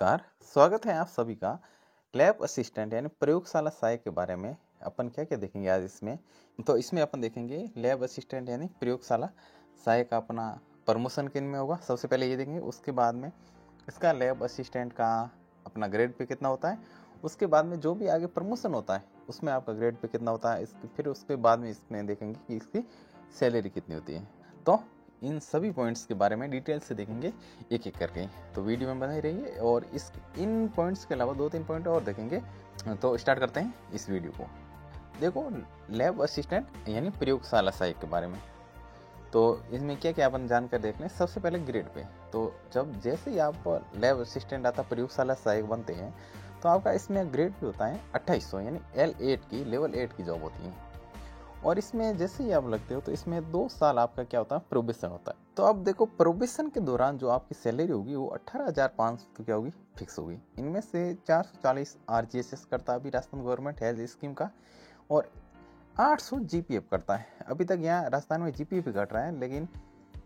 नमस्कार, स्वागत है आप सभी का लैब असिस्टेंट यानी प्रयोगशाला सहायक के बारे में। अपन क्या क्या देखेंगे आज इसमें। तो इसमें अपन देखेंगे लैब असिस्टेंट यानी प्रयोगशाला सहायक का अपना प्रमोशन किन में होगा, सबसे पहले ये देखेंगे। उसके बाद में इसका लैब असिस्टेंट का अपना ग्रेड पे कितना होता है, उसके बाद में जो भी आगे प्रमोशन होता है उसमें आपका ग्रेड पे कितना होता है, फिर उसके बाद में इसमें देखेंगे कि इसकी सैलरी कितनी होती है। तो इन सभी पॉइंट्स के बारे में डिटेल से देखेंगे एक एक करके, तो वीडियो में बने रहिए। और इस इन पॉइंट्स के अलावा 2-3 पॉइंट और देखेंगे। तो स्टार्ट करते हैं इस वीडियो को। देखो, लैब असिस्टेंट यानी प्रयोगशाला सहायक के बारे में, तो इसमें क्या क्या अपन जानकर देख लें। सबसे पहले ग्रेड पे, तो जब जैसे ही आप लैब असिस्टेंट आता प्रयोगशाला सहायक बनते हैं तो आपका इसमें ग्रेड भी होता है 2800 यानी L8 की लेवल 8 की जॉब होती है। और इसमें जैसे ही आप लगते हो तो इसमें 2 साल आपका क्या होता है, प्रोबेशन होता है। तो अब देखो, प्रोबेशन के दौरान जो आपकी सैलरी होगी वो 18,500 क्या होगी, फिक्स होगी। इनमें से 440 RGSS करता है अभी राजस्थान गवर्नमेंट हेल्थ स्कीम का, और 800 GPF करता है। अभी तक यहाँ राजस्थान में GPF भी कट रहा है, लेकिन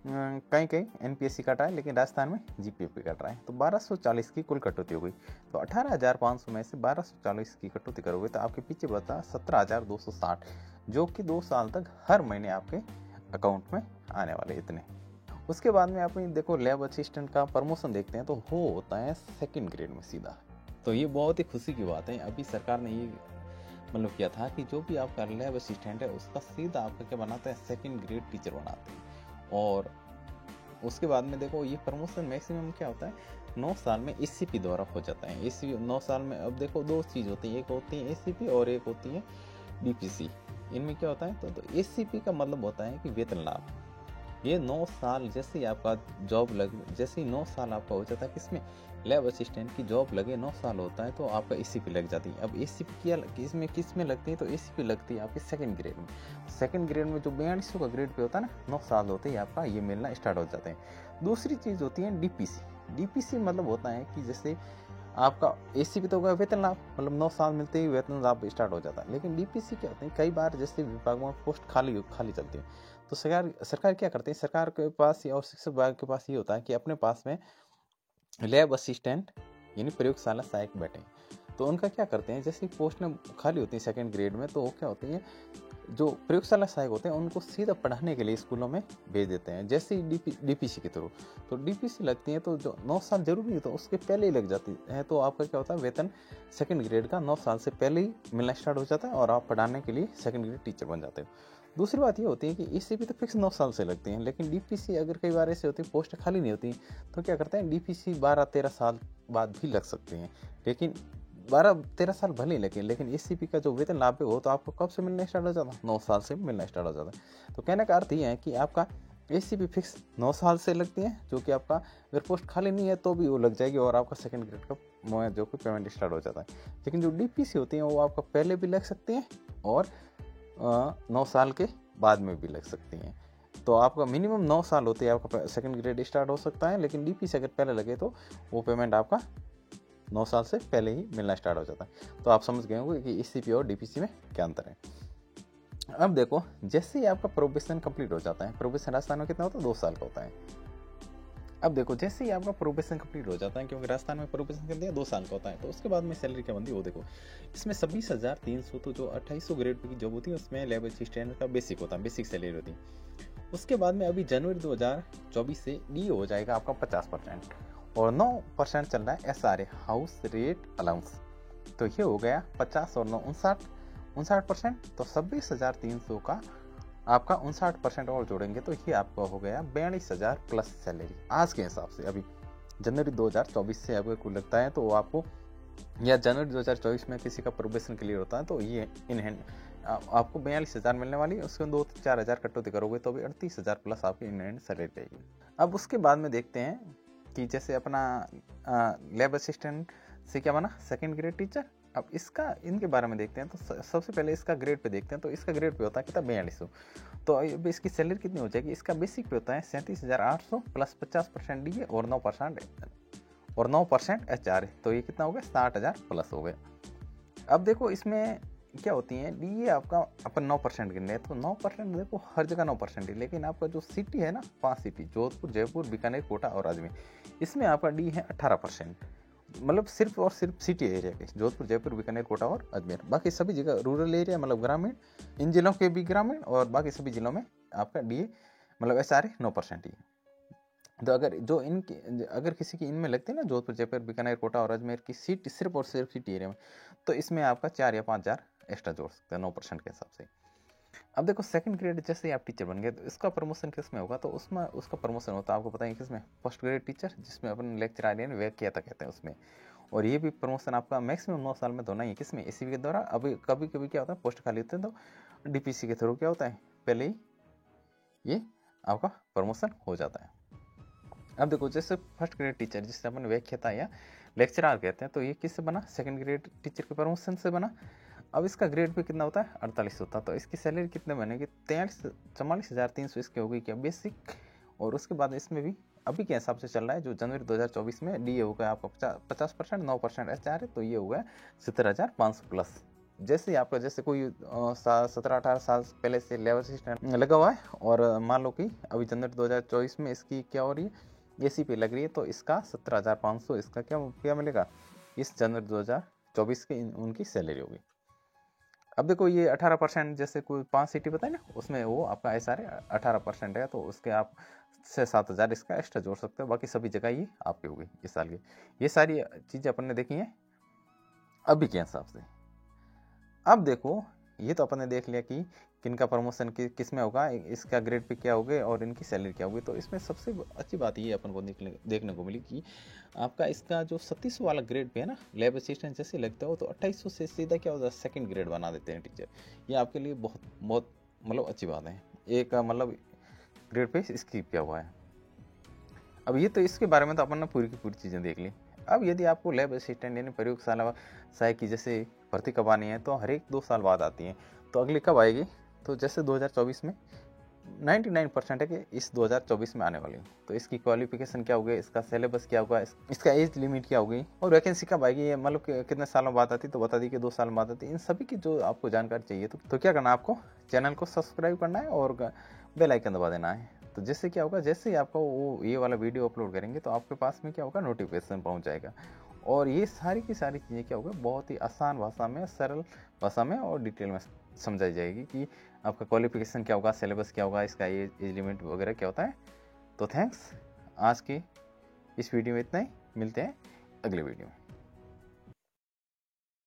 कहीं कहीं NPSC कट रहा है, लेकिन राजस्थान में GPF भी कट रहा है। तो 1240 की कुल कटौती हो गई। तो 18,500 में से 1240 की कटौती करोगे तो आपके पीछे बता 17,260, जो कि 2 साल तक हर महीने आपके अकाउंट में आने वाले इतने। उसके बाद में आप देखो लैब असिस्टेंट का प्रमोशन देखते हैं तो वो होता है सेकंड ग्रेड में सीधा। तो ये बहुत ही खुशी की बात है। अभी सरकार ने ये मतलब किया था कि जो भी आपका लैब असिस्टेंट है उसका सीधा आपका क्या बनाते हैं, सेकंड ग्रेड टीचर बनाते हैं। और उसके बाद में देखो, ये प्रमोशन मैक्सिमम क्या होता है 9 साल में ACP द्वारा हो जाता है। ACP 9 साल में। अब देखो, 2 चीज़ होती है, एक होती है ACP और एक होती है DPC। इनमें क्या होता है, तो ACP का मतलब होता है कि वेतन लाभ। ये 9 साल जैसे ही आपका जॉब जैसे ही 9 साल आपका हो जाता है, किसमें, लैब असिस्टेंट की जॉब लगे 9 साल होता है तो आपका ACP लग जाती है। अब ACP इसमें किस में लगती है, तो ACP लगती है आपके सेकंड ग्रेड में। सेकंड ग्रेड में जो 4200 का ग्रेड पे होता है ना, 9 साल होते ही आपका ये मिलना स्टार्ट हो जाते हैं। दूसरी चीज़ होती है DPC। DPC मतलब होता है कि जैसे आपका ACP तो होगा वेतन लाभ, मतलब 9 साल मिलते ही वेतन लाभ स्टार्ट हो जाता है। लेकिन DPC क्या होते हैं, कई बार जैसे विभागों में पोस्ट खाली चलती है तो सरकार क्या करती है, सरकार के पास और शिक्षा विभाग के पास ये होता है कि अपने पास में लैब असिस्टेंट यानी प्रयोगशाला सहायक बैठे। तो उनका क्या करते हैं, जैसे पोस्ट में खाली होती है सेकंड ग्रेड में, तो वो क्या होती है, जो प्रयोगशाला सहायक होते हैं उनको सीधा पढ़ाने के लिए स्कूलों में भेज देते हैं, जैसे ही DPC के थ्रू। तो DPC लगती है तो जो 9 साल जरूरी है तो उसके पहले ही लग जाती है। तो आपका क्या होता है, वेतन सेकंड ग्रेड का 9 साल से पहले ही मिलना स्टार्ट हो जाता है और आप पढ़ाने के लिए सेकंड ग्रेड टीचर बन जाते हो। दूसरी बात ये होती है कि ACP तो फिक्स 9 साल से लगती हैं, लेकिन DPC अगर कई बार ऐसे होती है पोस्ट खाली नहीं होती तो क्या करते हैं, DPC 12-13 साल बाद भी लग सकती हैं। लेकिन 12-13 साल भले ही लगे, लेकिन ACP का जो वेतन लाभ हो तो आपको कब से मिलना स्टार्ट हो जाता है, 9 साल से मिलना स्टार्ट हो जाता है। तो कहने का अर्थ ये है कि आपका ACP फिक्स 9 साल से लगती है, जो कि आपका अगर पोस्ट खाली नहीं है तो भी वो लग जाएगी और आपका सेकंड ग्रेड का जो कि पेमेंट स्टार्ट हो जाता है। लेकिन जो DPC होती है वो आपका पहले भी लग सकती हैं और 9 साल के बाद में भी लग सकती हैं। तो आपका मिनिमम 9 साल होते हैं आपका सेकंड ग्रेड स्टार्ट हो सकता है, लेकिन DPC अगर पहले लगे तो वो पेमेंट आपका 9 साल से पहले ही मिलना स्टार्ट हो जाता है। तो आप समझ गए होंगे कि ACP और DPC में क्या अंतर है। अब देखो, जैसे ही आपका प्रोबेशन कंप्लीट हो जाता है, प्रोबेशन राजस्थान में कितना होता है, 2 साल का होता है। अब देखो, जैसे ही आपका प्रोबेशन कंप्लीट हो जाता है, क्योंकि राजस्थान में प्रोबेशन कितने 2 साल का होता है, तो उसके बाद में सैलरी क्या बनती है वो देखो। इसमें 26,300 तो जो 2800 ग्रेड की जॉब होती है उसमें लैब असिस्टेंट का बेसिक होता है, बेसिक सैलरी होती है। उसके बाद में अभी जनवरी 2024 से DA हो जाएगा आपका 50% और 9% चल रहा है SRA हाउस रेट अलाउंस। तो ये हो गया 50 और 9 59%। तो 26,300 का आपका 59% और जोड़ेंगे तो ये आपका हो गया 42,000 प्लस सैलरी आज के हिसाब से। अभी जनवरी 2024 से आपको कुल लगता है तो आपको, या जनवरी 2024 में किसी का प्रोबेशन क्लियर होता है तो ये इन हैंड आपको 42,000 मिलने वाली है। उसके 2-4 हज़ार कटौती करोगे तो भी 38,000 प्लस आपकी इन हैंड सैलरी रहेगी। अब उसके बाद में देखते हैं कि जैसे अपना लैब असिस्टेंट से क्या बना, सेकंड ग्रेड टीचर। अब इसका इनके बारे में देखते हैं। तो सबसे पहले इसका ग्रेड पे देखते हैं। तो इसका ग्रेड पे होता है कितना, 4200। तो अब इसकी सैलरी कितनी हो जाएगी, इसका बेसिक पे होता है 37,800 प्लस 50% DA और 9% HR। तो ये कितना हो गया, 60,000 प्लस हो गया। अब देखो, इसमें क्या होती है DA आपका अपन 9% गिन रहे हैं तो 9% देखो हर जगह 9% है, लेकिन आपका जो सिटी है ना, 5 सिटी जोधपुर, जयपुर, बीकानेर, कोटा और अजमेर, इसमें आपका D है 18%। मतलब सिर्फ और सिर्फ सिटी एरिया के, जोधपुर, जयपुर, बीकानेर, कोटा और अजमेर। बाकी सभी जगह रूरल एरिया मतलब ग्रामीण, इन जिलों के भी ग्रामीण, और बाकी सभी जिलों में आपका DA मतलब SRA 9% ही है। तो अगर जो इनकी अगर किसी की इनमें लगती है ना, जोधपुर, जयपुर, बीकानेर, कोटा और अजमेर की सीट सिर्फ और सिर्फ सिटी एरिया में, तो इसमें आपका 4 या 5 हज़ार एक्स्ट्रा जोड़ सकते हैं 9% के हिसाब से। अब देखो सेकंड ग्रेड जैसे ही आप टीचर बन गए तो इसका प्रमोशन किस में होगा, तो उसमें उसका प्रमोशन होता है आपको पता है किस में, फर्स्ट ग्रेड टीचर, जिसमें अपन लेक्चर आ रहे हैं व्याख्याता कहते हैं उसमें। और ये भी प्रमोशन आपका मैक्सिमम 9 साल में होना ही किस में, ACV के द्वारा। अभी कभी कभी क्या होता है पोस्ट खाली होते हैं तो DPC के थ्रू क्या होता है पहले ही ये आपका प्रमोशन हो जाता है। अब देखो जैसे फर्स्ट ग्रेड टीचर जिससे अपन व्याख्याता या लेक्चरर कहते हैं, तो ये किससे बना, सेकंड ग्रेड टीचर के प्रमोशन से बना। अब इसका ग्रेड भी कितना होता है 48 होता है। तो इसकी सैलरी कितने बनेगी 44,300 इसकी हो गई क्या बेसिक। और उसके बाद इसमें भी अभी के हिसाब से चल रहा है जो जनवरी 2024 में DA हो गया आपका 50%, 9% SR है, तो ये हो गया 17,500 प्लस। जैसे आपका जैसे कोई 17-18 साल पहले से लेवल असिस्टेंट लगा हुआ है और मान लो कि अभी जनवरी 2024 में इसकी क्या हो रही है ACP लग रही है, तो इसका 17,500 इसका क्या मिलेगा इस जनवरी 2024 की उनकी सैलरी होगी। अब देखो ये 18% जैसे कोई 5 सिटी बताए ना, उसमें वो आपका SRA 18% है, तो उसके आप 6-7 हज़ार इसका एक्स्ट्रा जोड़ सकते हो। बाकी सभी जगह ये आपकी होगी इस साल की। ये सारी चीज़ें अपन ने देखी हैं अभी के हिसाब से। अब देखो ये तो अपन ने देख लिया कि किनका प्रमोशन किस में होगा, इसका ग्रेड पे क्या होगा और इनकी सैलरी क्या होगी। तो इसमें सबसे अच्छी बात ये अपन को देखने को मिली कि आपका इसका जो 37 वाला ग्रेड पे है ना, लैब असिस्टेंट जैसे लगता हो तो 2800 से सीधा क्या होता है सेकंड ग्रेड बना देते हैं टीचर। ये आपके लिए बहुत बहुत मतलब अच्छी बात है, एक मतलब ग्रेड पे स्किप किया हुआ है। अब ये तो इसके बारे में तो अपन ने पूरी की पूरी चीज़ें देख ली। अब यदि आपको लैब असिस्टेंट यानी प्रयोगशाला सहायक की जैसे भर्ती कब आनी है, तो हर एक 2 साल बाद आती है। तो अगली कब आएगी, तो जैसे 2024 में 99% है कि इस 2024 में आने वाली। तो इसकी क्वालिफिकेशन क्या होगी, इसका सिलेबस क्या होगा, इसका एज लिमिट क्या होगी और वैकेंसी कब आएगी, ये मतलब कितने सालों बाद आती, तो बता दी कि 2 साल बाद आती। इन सभी की जो आपको जानकारी चाहिए तो क्या करना है, आपको चैनल को सब्सक्राइब करना है और बेल आइकन दबा देना है। तो जिससे क्या होगा, जैसे ही आपका वो ये वाला वीडियो अपलोड करेंगे तो आपके पास में क्या होगा नोटिफिकेशन पहुंच जाएगा। और ये सारी की सारी चीज़ें क्या होगा बहुत ही आसान भाषा में, सरल भाषा में और डिटेल में समझाई जाएगी कि आपका क्वालिफिकेशन क्या होगा, सिलेबस क्या होगा, इसका एज लिमिट वगैरह क्या होता है। तो थैंक्स, आज की इस वीडियो में इतना ही, मिलते हैं अगले वीडियो में।